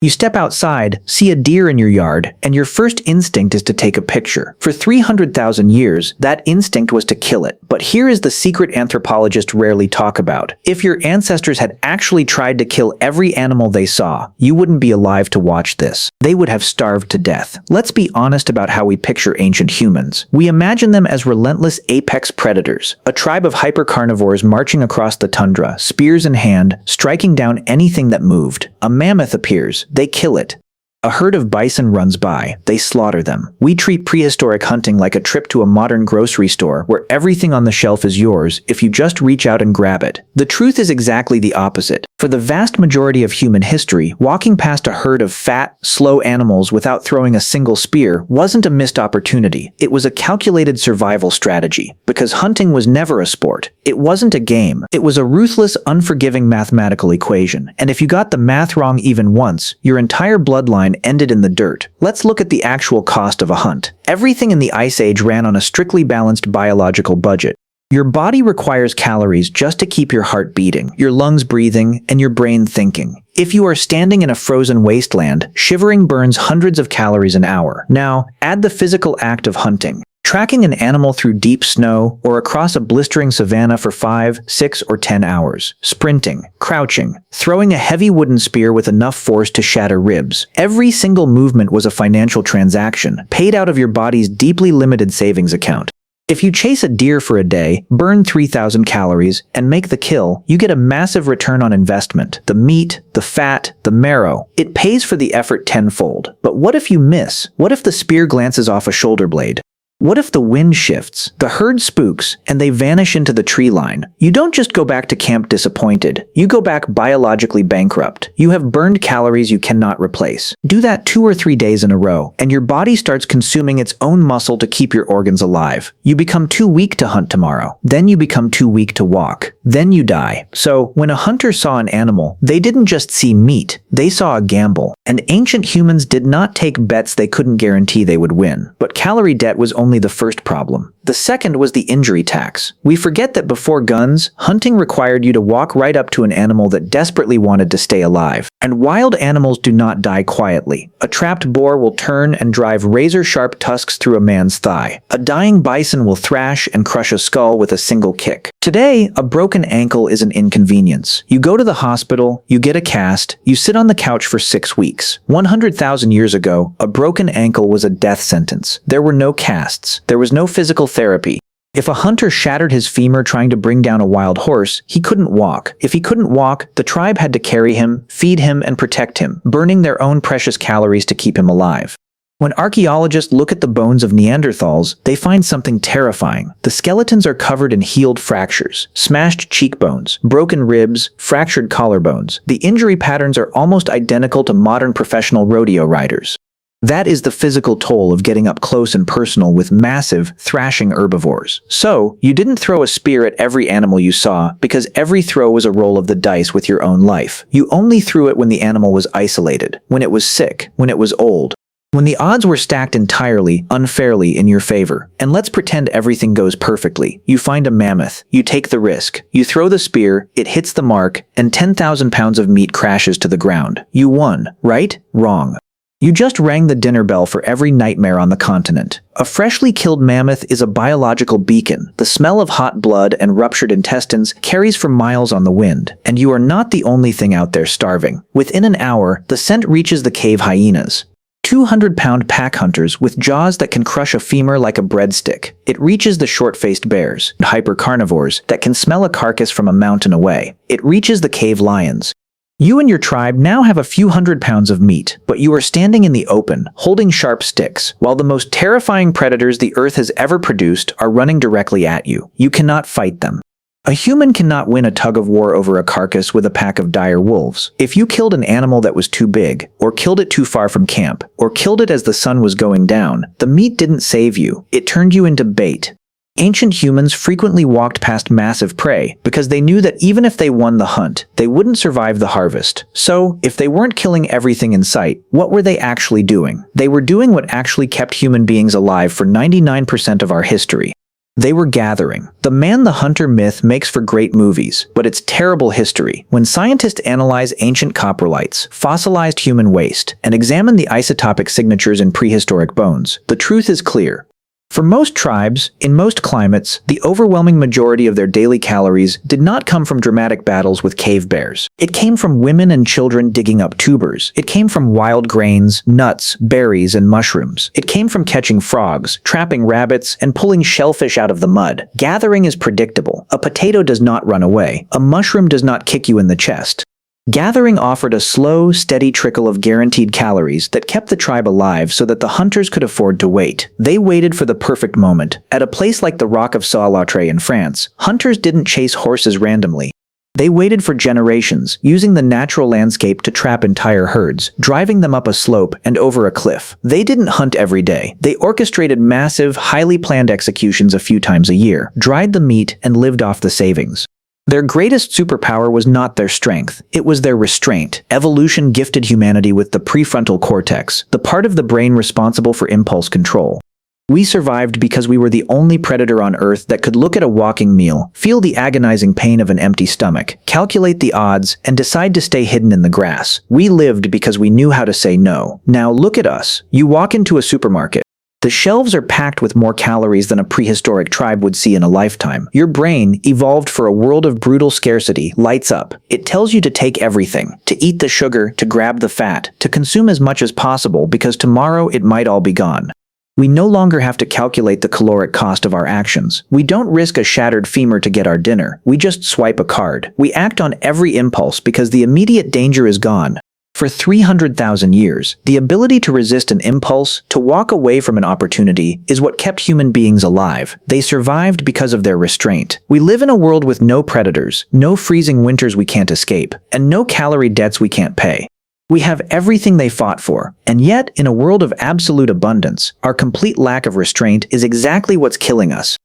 You step outside, see a deer in your yard, and your first instinct is to take a picture. For 300,000 years, that instinct was to kill it. But here is the secret anthropologists rarely talk about. If your ancestors had actually tried to kill every animal they saw, you wouldn't be alive to watch this. They would have starved to death. Let's be honest about how we picture ancient humans. We imagine them as relentless apex predators, a tribe of hypercarnivores marching across the tundra, spears in hand, striking down anything that moved. A mammoth appears. They kill it. A herd of bison runs by. They slaughter them. We treat prehistoric hunting like a trip to a modern grocery store where everything on the shelf is yours if you just reach out and grab it. The truth is exactly the opposite. For the vast majority of human history, walking past a herd of fat, slow animals without throwing a single spear wasn't a missed opportunity. It was a calculated survival strategy. Because hunting was never a sport. It wasn't a game. It was a ruthless, unforgiving mathematical equation. And if you got the math wrong even once, your entire bloodline ended in the dirt. Let's look at the actual cost of a hunt. Everything in the Ice Age ran on a strictly balanced biological budget. Your body requires calories just to keep your heart beating, your lungs breathing, and your brain thinking. If you are standing in a frozen wasteland, shivering burns hundreds of calories an hour. Now, add the physical act of hunting. Tracking an animal through deep snow or across a blistering savanna for 5, 6, or 10 hours. Sprinting, crouching, throwing a heavy wooden spear with enough force to shatter ribs. Every single movement was a financial transaction, paid out of your body's deeply limited savings account. If you chase a deer for a day, burn 3,000 calories, and make the kill, you get a massive return on investment. The meat, the fat, the marrow. It pays for the effort tenfold. But what if you miss? What if the spear glances off a shoulder blade? What if the wind shifts, the herd spooks, and they vanish into the tree line? You don't just go back to camp disappointed. You go back biologically bankrupt. You have burned calories you cannot replace. Do that 2 or 3 days in a row, and your body starts consuming its own muscle to keep your organs alive. You become too weak to hunt tomorrow. Then you become too weak to walk. Then you die. So, when a hunter saw an animal, they didn't just see meat. They saw a gamble. And ancient humans did not take bets they couldn't guarantee they would win. But calorie debt was only the first problem. The second was the injury tax. We forget that before guns, hunting required you to walk right up to an animal that desperately wanted to stay alive. And wild animals do not die quietly. A trapped boar will turn and drive razor-sharp tusks through a man's thigh. A dying bison will thrash and crush a skull with a single kick. Today, a broken ankle is an inconvenience. You go to the hospital, you get a cast, you sit on the couch for 6 weeks. 100,000 years ago, a broken ankle was a death sentence. There were no casts. There was no physical therapy. If a hunter shattered his femur trying to bring down a wild horse, he couldn't walk. If he couldn't walk, the tribe had to carry him, feed him, and protect him, burning their own precious calories to keep him alive. When archaeologists look at the bones of Neanderthals, they find something terrifying. The skeletons are covered in healed fractures, smashed cheekbones, broken ribs, fractured collarbones. The injury patterns are almost identical to modern professional rodeo riders. That is the physical toll of getting up close and personal with massive, thrashing herbivores. So, you didn't throw a spear at every animal you saw, because every throw was a roll of the dice with your own life. You only threw it when the animal was isolated, when it was sick, when it was old. When the odds were stacked entirely, unfairly in your favor. And let's pretend everything goes perfectly. You find a mammoth. You take the risk. You throw the spear, it hits the mark, and 10,000 pounds of meat crashes to the ground. You won, right? Wrong. You just rang the dinner bell for every nightmare on the continent. A freshly killed mammoth is a biological beacon. The smell of hot blood and ruptured intestines carries for miles on the wind. And you are not the only thing out there starving. Within an hour, the scent reaches the cave hyenas. 200-pound pack hunters with jaws that can crush a femur like a breadstick. It reaches the short-faced bears, hypercarnivores, that can smell a carcass from a mountain away. It reaches the cave lions. You and your tribe now have a few hundred pounds of meat, but you are standing in the open, holding sharp sticks, while the most terrifying predators the earth has ever produced are running directly at you. You cannot fight them. A human cannot win a tug-of-war over a carcass with a pack of dire wolves. If you killed an animal that was too big, or killed it too far from camp, or killed it as the sun was going down, the meat didn't save you. It turned you into bait. Ancient humans frequently walked past massive prey because they knew that even if they won the hunt, they wouldn't survive the harvest. So, if they weren't killing everything in sight, what were they actually doing? They were doing what actually kept human beings alive for 99% of our history. They were gathering. The man-the-hunter myth makes for great movies, but it's terrible history. When scientists analyze ancient coprolites, fossilized human waste, and examine the isotopic signatures in prehistoric bones, the truth is clear. For most tribes, in most climates, the overwhelming majority of their daily calories did not come from dramatic battles with cave bears. It came from women and children digging up tubers. It came from wild grains, nuts, berries, and mushrooms. It came from catching frogs, trapping rabbits, and pulling shellfish out of the mud. Gathering is predictable. A potato does not run away. A mushroom does not kick you in the chest. Gathering offered a slow, steady trickle of guaranteed calories that kept the tribe alive so that the hunters could afford to wait. They waited for the perfect moment. At a place like the Rock of Saint-Lautre in France, hunters didn't chase horses randomly. They waited for generations, using the natural landscape to trap entire herds, driving them up a slope and over a cliff. They didn't hunt every day. They orchestrated massive, highly planned executions a few times a year, dried the meat, and lived off the savings. Their greatest superpower was not their strength, it was their restraint. Evolution gifted humanity with the prefrontal cortex, the part of the brain responsible for impulse control. We survived because we were the only predator on Earth that could look at a walking meal, feel the agonizing pain of an empty stomach, calculate the odds, and decide to stay hidden in the grass. We lived because we knew how to say no. Now look at us. You walk into a supermarket. The shelves are packed with more calories than a prehistoric tribe would see in a lifetime. Your brain, evolved for a world of brutal scarcity, lights up. It tells you to take everything, to eat the sugar, to grab the fat, to consume as much as possible because tomorrow it might all be gone. We no longer have to calculate the caloric cost of our actions. We don't risk a shattered femur to get our dinner. We just swipe a card. We act on every impulse because the immediate danger is gone. For 300,000 years, the ability to resist an impulse, to walk away from an opportunity, is what kept human beings alive. They survived because of their restraint. We live in a world with no predators, no freezing winters we can't escape, and no calorie debts we can't pay. We have everything they fought for, and yet, in a world of absolute abundance, our complete lack of restraint is exactly what's killing us.